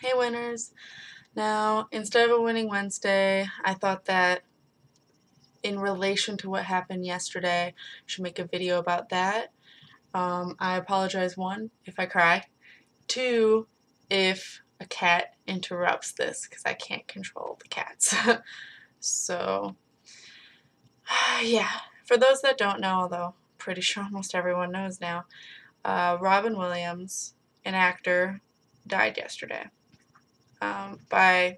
Hey winners! Now, instead of a winning Wednesday, I thought that in relation to what happened yesterday, I should make a video about that. I apologize, one, if I cry. Two, if a cat interrupts this, because I can't control the cats. So, yeah. For those that don't know, although pretty sure almost everyone knows now, Robin Williams, an actor, died yesterday by,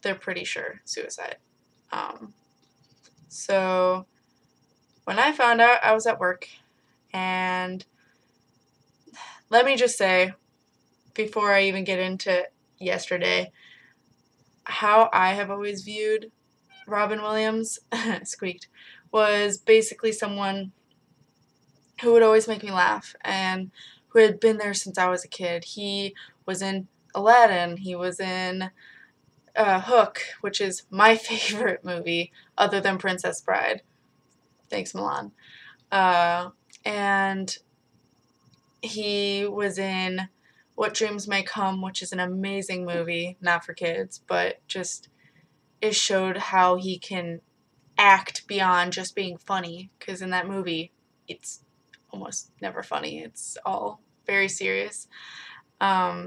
they're pretty sure, suicide. So when I found out, I was at work, and let me just say, before I even get into yesterday, how I have always viewed Robin Williams, squeaked, was basically someone who would always make me laugh and who had been there since I was a kid. He was in Aladdin, he was in Hook, which is my favorite movie other than Princess Bride. Thanks, Milan. And he was in What Dreams May Come, which is an amazing movie, not for kids, but just it showed how he can act beyond just being funny, because in that movie it's almost never funny, it's all very serious.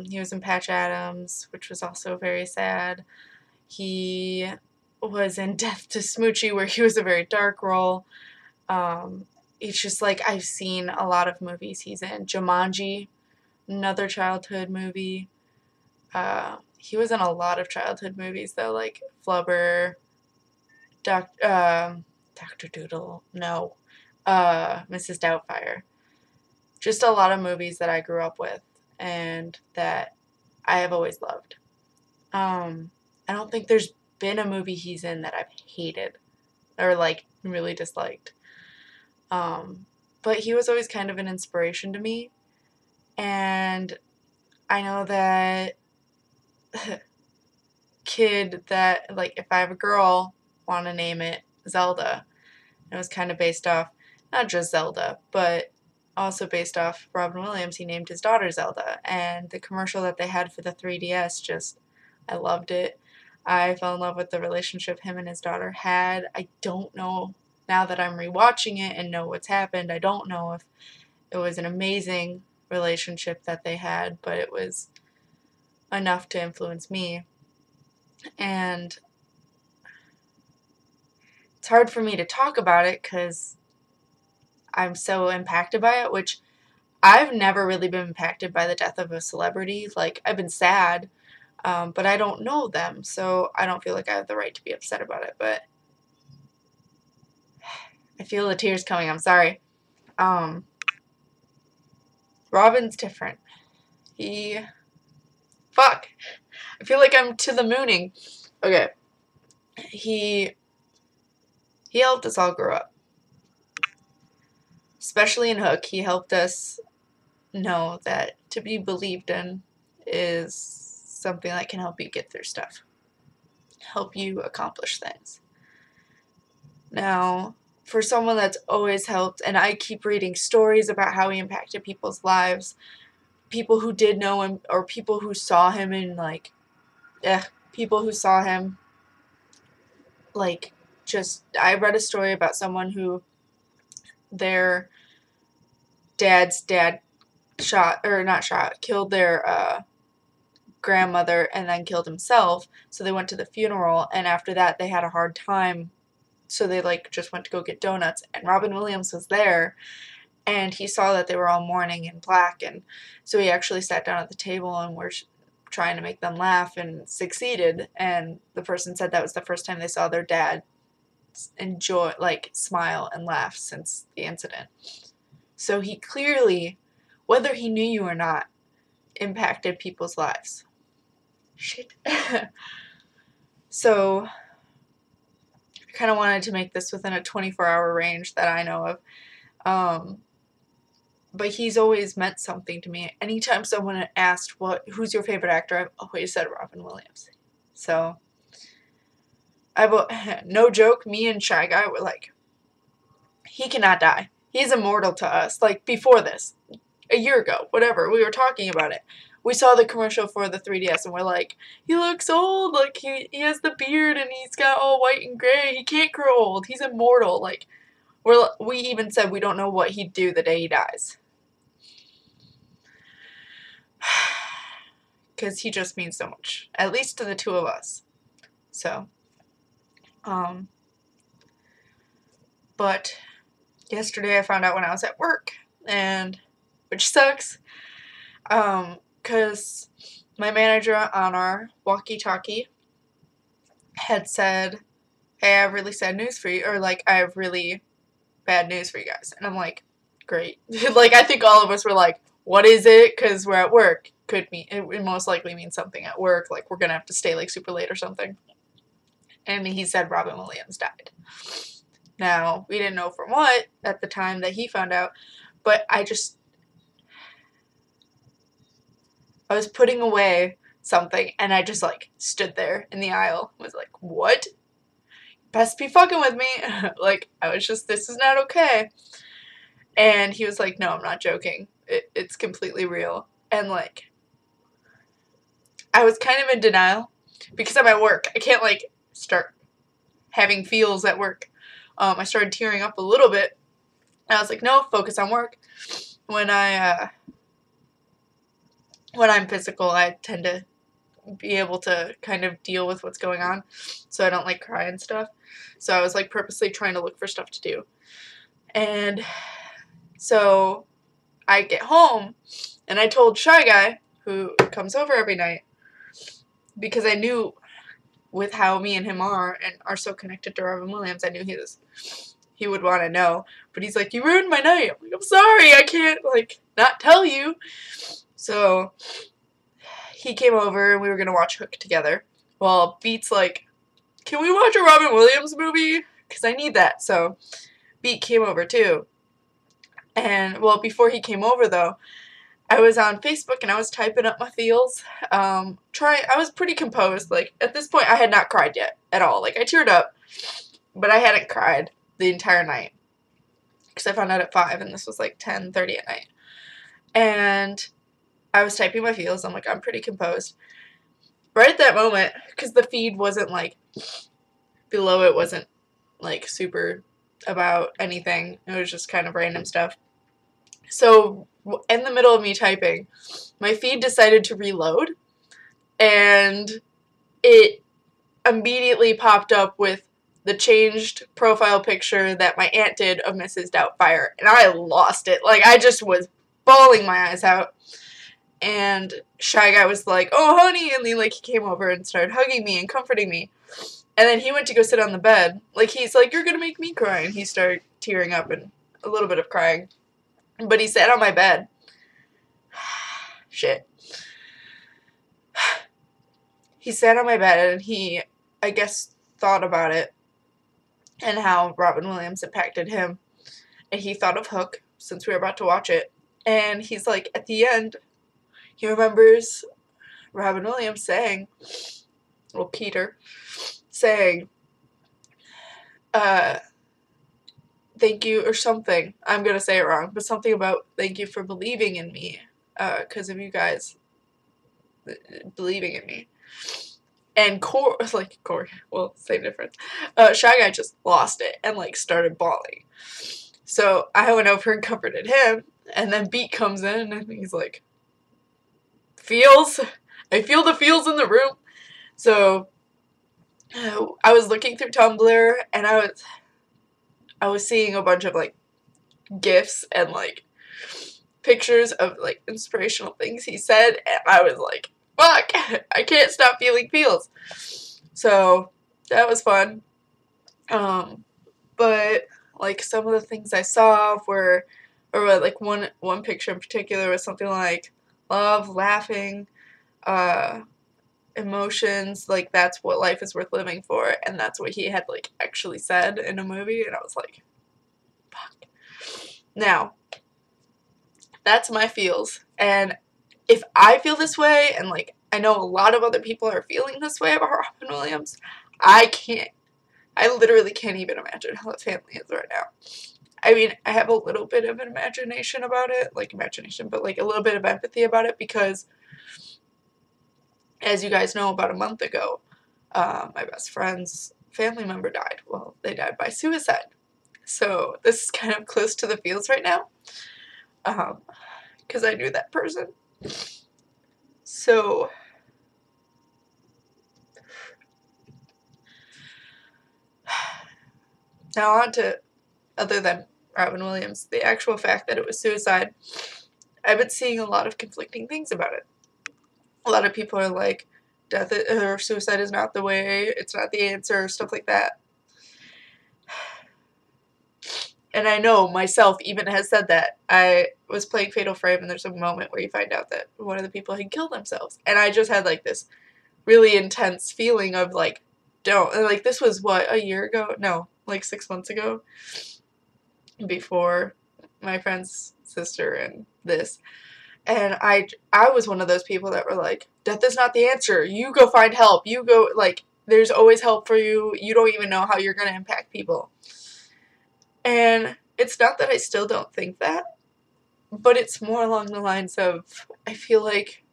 He was in Patch Adams, which was also very sad. He was in Death to Smoochie, where he was a very dark role. It's just like I've seen a lot of movies he's in. Jumanji, another childhood movie. He was in a lot of childhood movies though, like Flubber, Dr. Doodle, no, Mrs. Doubtfire. Just a lot of movies that I grew up with and that I have always loved. I don't think there's been a movie he's in that I've hated or like really disliked. But he was always kind of an inspiration to me, and I know that kid that, like, if I have a girl, want to name it Zelda. It was kind of based off, not just Zelda, but also based off Robin Williams. He named his daughter Zelda, and the commercial that they had for the 3DS, just, I loved it. I fell in love with the relationship him and his daughter had. I don't know, now that I'm rewatching it and know what's happened, I don't know if it was an amazing relationship that they had, but it was enough to influence me. And it's hard for me to talk about it because I'm so impacted by it, which I've never really been impacted by the death of a celebrity. Like, I've been sad, but I don't know them, so I don't feel like I have the right to be upset about it, but I feel the tears coming, I'm sorry. Robin's different. Fuck. I feel like I'm to the mooning. Okay. He helped us all grow up. Especially in Hook, he helped us know that to be believed in is something that can help you get through stuff. Help you accomplish things. Now, for someone that's always helped, and I keep reading stories about how he impacted people's lives, people who did know him, or people who saw him in, like, people who saw him, like, just, I read a story about someone who their dad's dad killed their grandmother and then killed himself, so they went to the funeral, and after that they had a hard time, so they, like, just went to go get donuts, and Robin Williams was there, and he saw that they were all mourning in black, and so he actually sat down at the table and was trying to make them laugh and succeeded, and the person said that was the first time they saw their dad enjoy, like, smile and laugh since the incident. So he clearly, whether he knew you or not, impacted people's lives. Shit. So I kind of wanted to make this within a 24-hour range that I know of. But he's always meant something to me. Anytime someone asked, who's your favorite actor, I've always said Robin Williams. So, no joke, me and Shy Guy were like, he cannot die. He's immortal to us. Like, before this, a year ago, whatever, we were talking about it. we saw the commercial for the 3DS and we're like, he looks old, like he has the beard and he's got all white and gray. He can't grow old. He's immortal. Like we even said we don't know what he'd do the day he dies. Because he just means so much, at least to the two of us. So, but yesterday I found out when I was at work, and which sucks, because my manager on our walkie-talkie had said, hey, I have really sad news for you, or like, I have really bad news for you guys. And I'm like, great. Like, I think all of us were like, what is it? Because we're at work. Could mean, it most likely means something at work, like we're gonna have to stay like super late or something. And he said Robin Williams died. Now, we didn't know from what at the time that he found out, but I was putting away something, and I just, like, stood there in the aisle, was like, what? Best be fucking with me. Like, I was just, this is not okay. And he was like, no, I'm not joking. It's completely real. And, like, I was kind of in denial, because I'm at work. I can't, like, start having feels at work. I started tearing up a little bit. And I was like, no, focus on work. When I'm physical, I tend to be able to kind of deal with what's going on, so I don't, like, cry and stuff. So I was, like, purposely trying to look for stuff to do. And so I get home, and I told Shy Guy, who comes over every night, because I knew with how me and him are and are so connected to Robin Williams, I knew he would want to know. But he's like, you ruined my night. I'm like, I'm sorry, I can't, like, not tell you. So he came over and we were going to watch Hook together. Well, Beat's like, can we watch a Robin Williams movie? Because I need that. So Beat came over too. And, well, before he came over, though, I was on Facebook and I was typing up my feels. I was pretty composed. Like, at this point, I had not cried yet at all. Like, I teared up, but I hadn't cried the entire night. Because I found out at 5, and this was like 10:30 at night. And I was typing my feels. I'm like, I'm pretty composed. Right at that moment, because the feed wasn't, like, below it wasn't, like, super about anything. It was just kind of random stuff. So, in the middle of me typing, my feed decided to reload, and it immediately popped up with the changed profile picture that my aunt did of Mrs. Doubtfire, and I lost it. Like, I just was bawling my eyes out, and Shy Guy was like, oh, honey, and then, like, he came over and started hugging me and comforting me, and then he went to go sit on the bed. Like, he's like, you're gonna make me cry, and he started tearing up and a little bit of crying. But he sat on my bed. Shit. He sat on my bed and he, I guess, thought about it and how Robin Williams impacted him. And he thought of Hook, since we were about to watch it. And he's like, at the end, he remembers Robin Williams saying, well, Peter, saying, thank you, or something. I'm going to say it wrong, but something about thank you for believing in me, because of you guys believing in me. And Corey, well, same difference. Shy Guy just lost it and, like, started bawling. So I went over and comforted him, and then Beat comes in, and he's like, feels? I feel the feels in the room. So I was looking through Tumblr, and I was seeing a bunch of, like, GIFs and, like, pictures of, like, inspirational things he said, and I was like, fuck, I can't stop feeling feels. So, that was fun. But, like, some of the things I saw were, or, like, one picture in particular was something like love, laughing, emotions, like, that's what life is worth living for, and that's what he had, like, actually said in a movie, and I was like, fuck. Now, that's my feels, and if I feel this way, and, like, I know a lot of other people are feeling this way about Robin Williams, I literally can't even imagine how the family is right now. I mean, I have a little bit of an imagination about it, but, like, a little bit of empathy about it, because as you guys know, about a month ago, my best friend's family member died. Well, they died by suicide. So this is kind of close to the feels right now, because I knew that person. So now on to, other than Robin Williams, the actual fact that it was suicide. I've been seeing a lot of conflicting things about it. A lot of people are like, death or suicide is not the way, it's not the answer, stuff like that. And I know myself even has said that. I was playing Fatal Frame and there's a moment where you find out that one of the people had killed themselves. And I just had like this really intense feeling of like, don't. And like this was what, a year ago? No, like 6 months ago. Before my friend's sister and this. And I was one of those people that were like, death is not the answer. You go find help. You go, like, there's always help for you. You don't even know how you're going to impact people. And it's not that I still don't think that, but it's more along the lines of, I feel like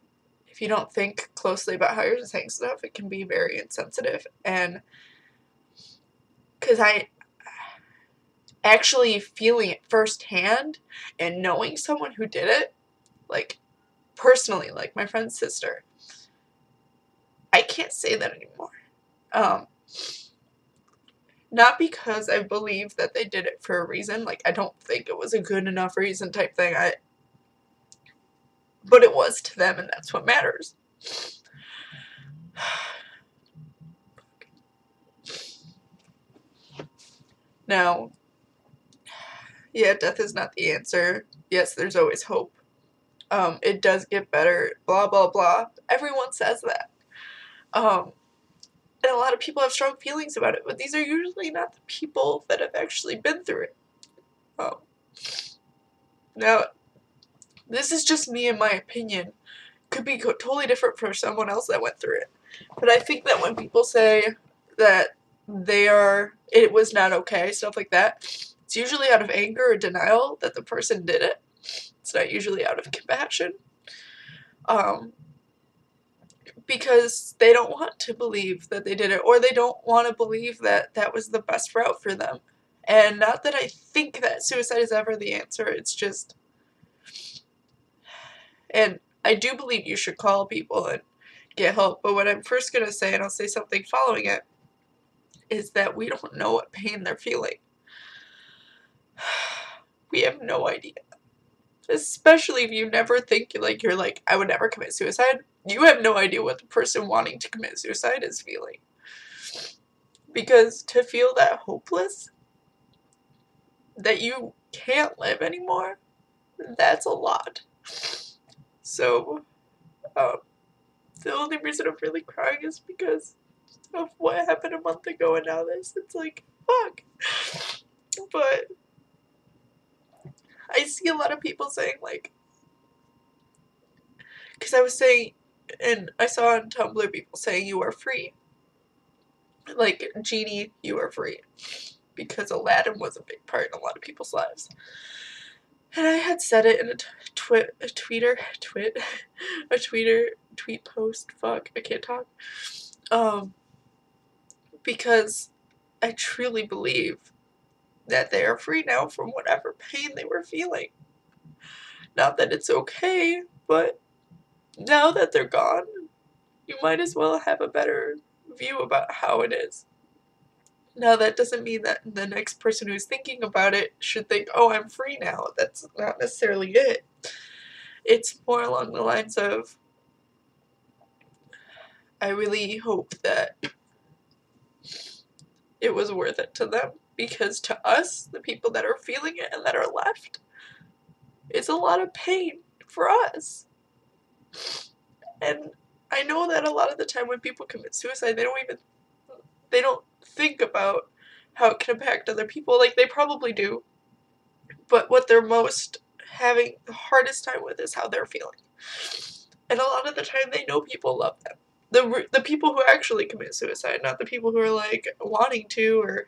if you don't think closely about how you're saying stuff, it can be very insensitive. And because I actually feeling it firsthand and knowing someone who did it, like, personally, like my friend's sister, I can't say that anymore. Not because I believe that they did it for a reason, like, I don't think it was a good enough reason type thing, but it was to them, and that's what matters. Now, yeah, death is not the answer. Yes, there's always hope. It does get better, blah, blah, blah. Everyone says that. And a lot of people have strong feelings about it, but these are usually not the people that have actually been through it. Now, this is just me and my opinion. Could be totally different from someone else that went through it. But I think that when people say that it was not okay, stuff like that, it's usually out of anger or denial that the person did it. It's not usually out of compassion. Because they don't want to believe that they did it, or they don't want to believe that that was the best route for them. And not that I think that suicide is ever the answer, it's just, and I do believe you should call people and get help, but what I'm first going to say, and I'll say something following it, is that we don't know what pain they're feeling. We have no idea. Especially if you never think, like, you're like, I would never commit suicide. You have no idea what the person wanting to commit suicide is feeling. Because to feel that hopeless, that you can't live anymore, that's a lot. So, the only reason I'm really crying is because of what happened a month ago and now this. It's like, fuck. But I see a lot of people saying, like, because I was saying, and I saw on Tumblr people saying you are free. Like, Genie, you are free. Because Aladdin was a big part in a lot of people's lives. And I had said it in a tweet post, fuck, I can't talk. Because I truly believe that they are free now from whatever pain they were feeling. Not that it's okay, but now that they're gone, you might as well have a better view about how it is. Now, that doesn't mean that the next person who's thinking about it should think, oh, I'm free now. That's not necessarily it. It's more along the lines of, I really hope that it was worth it to them. Because to us, the people that are feeling it and that are left, it's a lot of pain for us. And I know that a lot of the time when people commit suicide, they don't think about how it can impact other people. Like, they probably do. But what they're most having the hardest time with is how they're feeling. And a lot of the time they know people love them. The people who actually commit suicide, not the people who are, like, wanting to or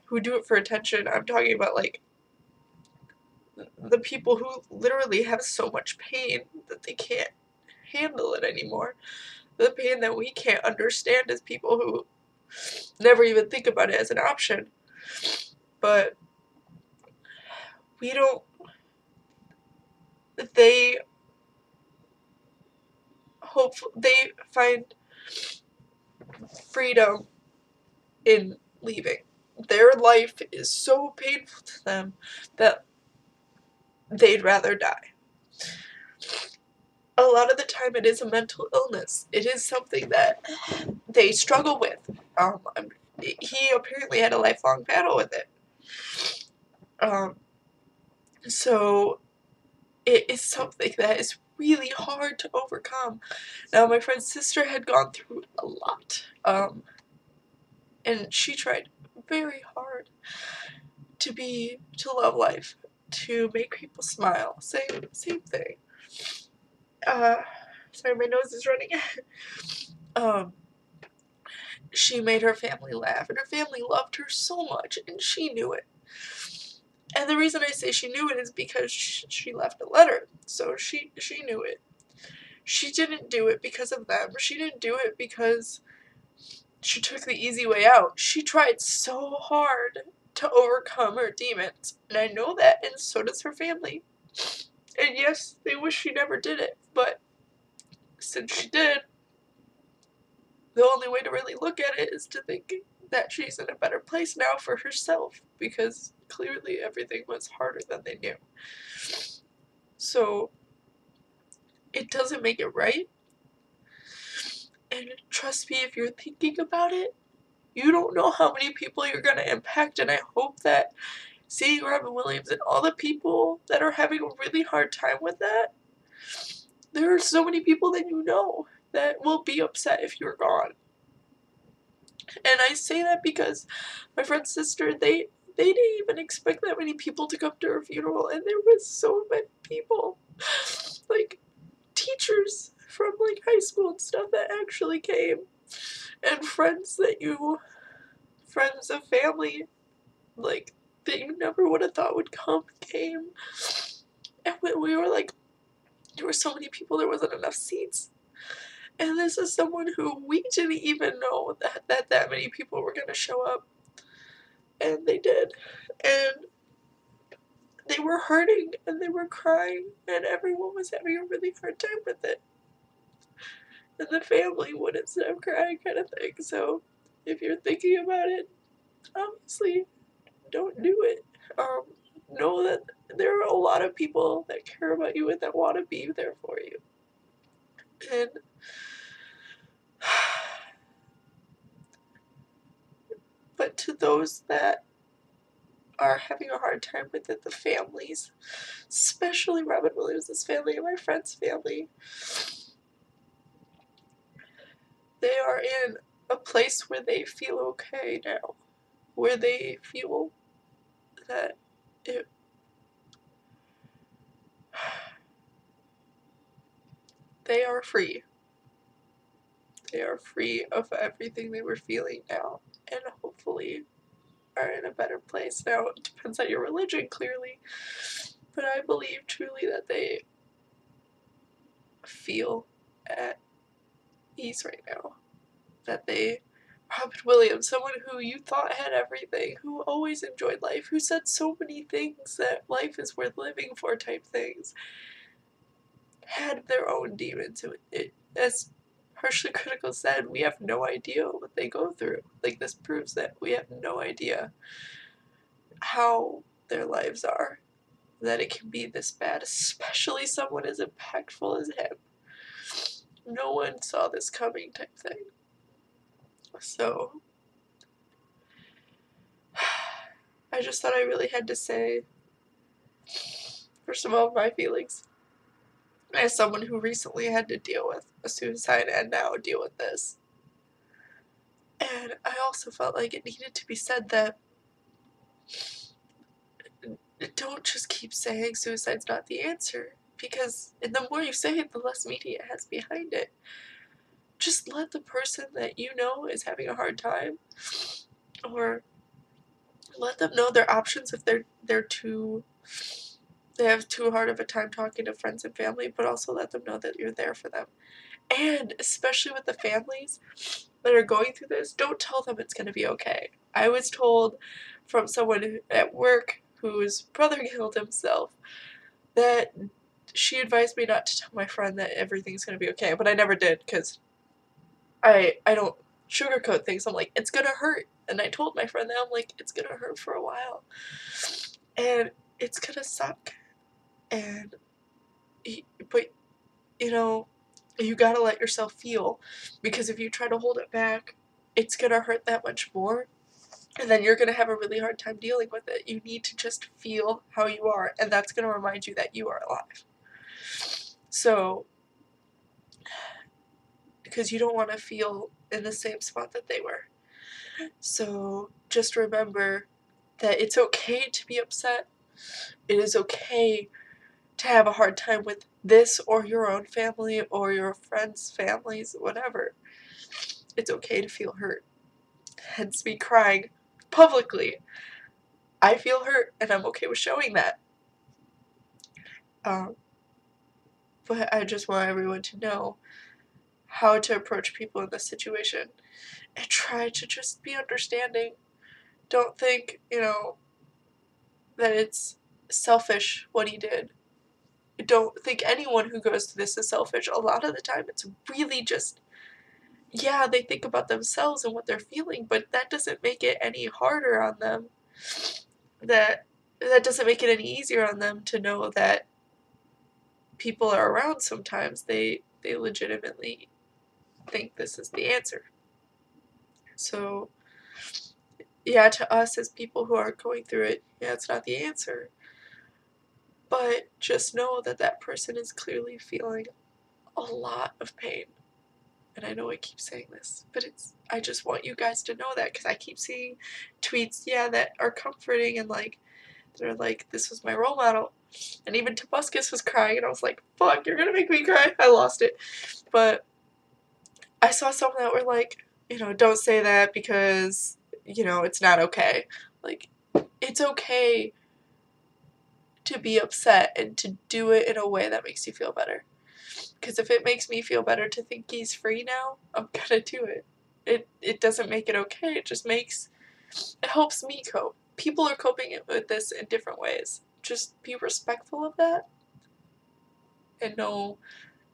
who do it for attention. I'm talking about, like, the people who literally have so much pain that they can't handle it anymore. the pain that we can't understand as people who never even think about it as an option. But we don't, they hope, they find freedom in leaving. Their life is so painful to them that they'd rather die. A lot of the time it is a mental illness. It is something that they struggle with. He apparently had a lifelong battle with it. So it is something that is really hard to overcome. Now, my friend's sister had gone through a lot, and she tried very hard to love life, to make people smile. Same thing. Sorry, my nose is running. She made her family laugh, and her family loved her so much, and she knew it. And the reason I say she knew it is because she left a letter, so she knew it. She didn't do it because of them. She didn't do it because she took the easy way out. She tried so hard to overcome her demons, and I know that, and so does her family. And yes, they wish she never did it, but since she did, the only way to really look at it is to think that she's in a better place now for herself, because clearly everything was harder than they knew. So it doesn't make it right. And trust me, if you're thinking about it, you don't know how many people you're going to impact, and I hope that seeing Robin Williams and all the people that are having a really hard time with that, there are so many people that you know that will be upset if you're gone. And I say that because my friend's sister, they didn't even expect that many people to come to her funeral, and there was so many people, like teachers from like high school and stuff that actually came, and friends of family, like that you never would have thought would come, came. And we were like, there were so many people, there wasn't enough seats. And this is someone who we didn't even know that many people were going to show up. And they did. And they were hurting, and they were crying, and everyone was having a really hard time with it. And the family wouldn't stop crying, kind of thing. So if you're thinking about it, obviously don't do it. Know that there are a lot of people that care about you and that want to be there for you. And but to those that are having a hard time with it, the families, especially Robin Williams' family and my friend's family, they are in a place where they feel okay now, where they feel that they are free. They are free of everything they were feeling now, and hopefully are in a better place now. It depends on your religion, clearly, but I believe truly that they feel at ease right now. That Robin Williams, someone who you thought had everything, who always enjoyed life, who said so many things that life is worth living for type things, had their own demons. As Harshly Critical said, we have no idea what they go through. Like, this proves that we have no idea how their lives are, that it can be this bad, especially someone as impactful as him. No one saw this coming type thing. So I just thought I really had to say, first of all, my feelings as someone who recently had to deal with a suicide and now deal with this. And I also felt like it needed to be said that don't just keep saying suicide's not the answer, because the more you say it, the less media it has behind it. Just let the person that you know is having a hard time, or let them know their options if they have too hard of a time talking to friends and family, but also let them know that you're there for them. And especially with the families that are going through this, don't tell them it's going to be okay. I was told from someone at work whose brother killed himself that she advised me not to tell my friend that everything's going to be okay, but I never did because I don't sugarcoat things. I'm like, it's going to hurt. And I told my friend that, I'm like, it's going to hurt for a while. And it's going to suck. And, but, you know, you gotta let yourself feel, because if you try to hold it back, it's gonna hurt that much more, and then you're gonna have a really hard time dealing with it. You need to just feel how you are, and that's gonna remind you that you are alive. So, because you don't want to feel in the same spot that they were. So, just remember that it's okay to be upset. It is okay to have a hard time with this or your own family or your friends' families, whatever. It's okay to feel hurt. Hence me crying publicly. I feel hurt and I'm okay with showing that. But I just want everyone to know how to approach people in this situation and try to just be understanding. Don't think, that it's selfish what he did. Don't think anyone who goes through this is selfish. A lot of the time it's really just, yeah, they think about themselves and what they're feeling, but that doesn't make it any harder on them. That doesn't make it any easier on them to know that people are around sometimes. They legitimately think this is the answer. So, yeah, to us as people who are going through it, yeah, it's not the answer. But just know that that person is clearly feeling a lot of pain. And I know I keep saying this, but I just want you guys to know that, because I keep seeing tweets, yeah, that are comforting, and like, they're like, this was my role model. And even Tobuscus was crying, and I was like, fuck, you're gonna make me cry. I lost it. But I saw some that were like, don't say that because, it's not okay. Like, it's okay to be upset and to do it in a way that makes you feel better. Because if it makes me feel better to think he's free now, I'm gonna do it. It doesn't make it okay, it just makes, it helps me cope. People are coping with this in different ways. Just be respectful of that and know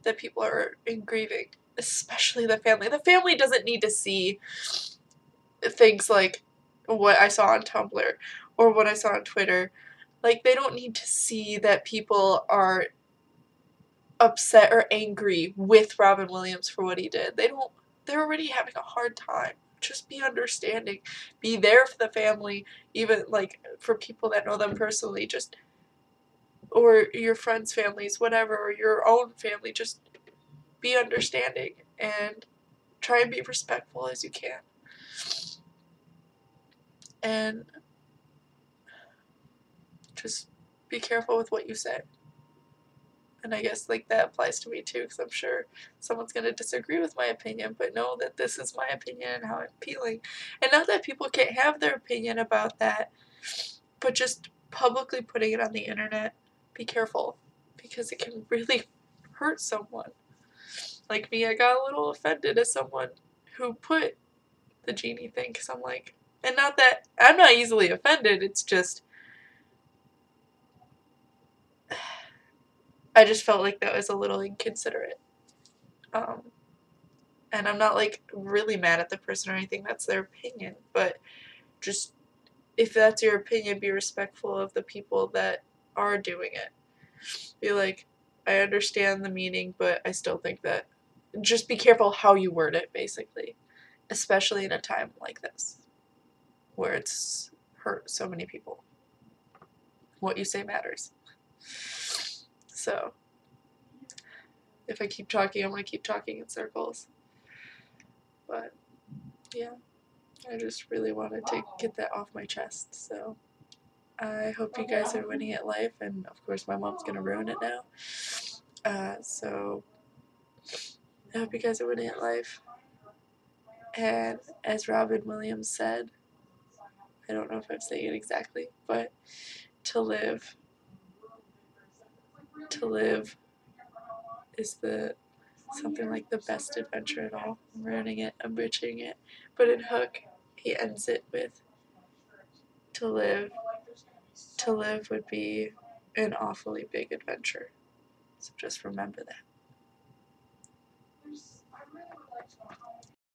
that people are in grieving, especially the family. The family doesn't need to see things like what I saw on Tumblr or what I saw on Twitter. Like, they don't need to see that people are upset or angry with Robin Williams for what he did. They're already having a hard time. Just be understanding. Be there for the family, even like for people that know them personally, just, or your friends' families, whatever, or your own family. Just be understanding and try and be respectful as you can. And just be careful with what you say. And I guess like that applies to me too, because I'm sure someone's going to disagree with my opinion, but know that this is my opinion and how I'm feeling. And not that people can't have their opinion about that, but just publicly putting it on the internet, be careful, because it can really hurt someone. Like me, I got a little offended as someone who put the genie thing, because I'm like, and not that, I'm not easily offended, it's just, I just felt like that was a little inconsiderate. And I'm not like really mad at the person or anything, that's their opinion, but just, if that's your opinion, be respectful of the people that are doing it. Be like, I understand the meaning, but I still think that, just be careful how you word it, basically, especially in a time like this where it's hurt so many people. What you say matters. So if I keep talking, I'm going to keep talking in circles. But yeah, I just really wanted to get that off my chest. So I hope you guys are winning at life, and of course my mom's going to ruin it now. So I hope you guys are winning at life. And as Robin Williams said, I don't know if I'm saying it exactly, but to live is the something like the best adventure at all. I'm ruining it, I'm butchering it. But in Hook, he ends it with, to live would be an awfully big adventure. So just remember that.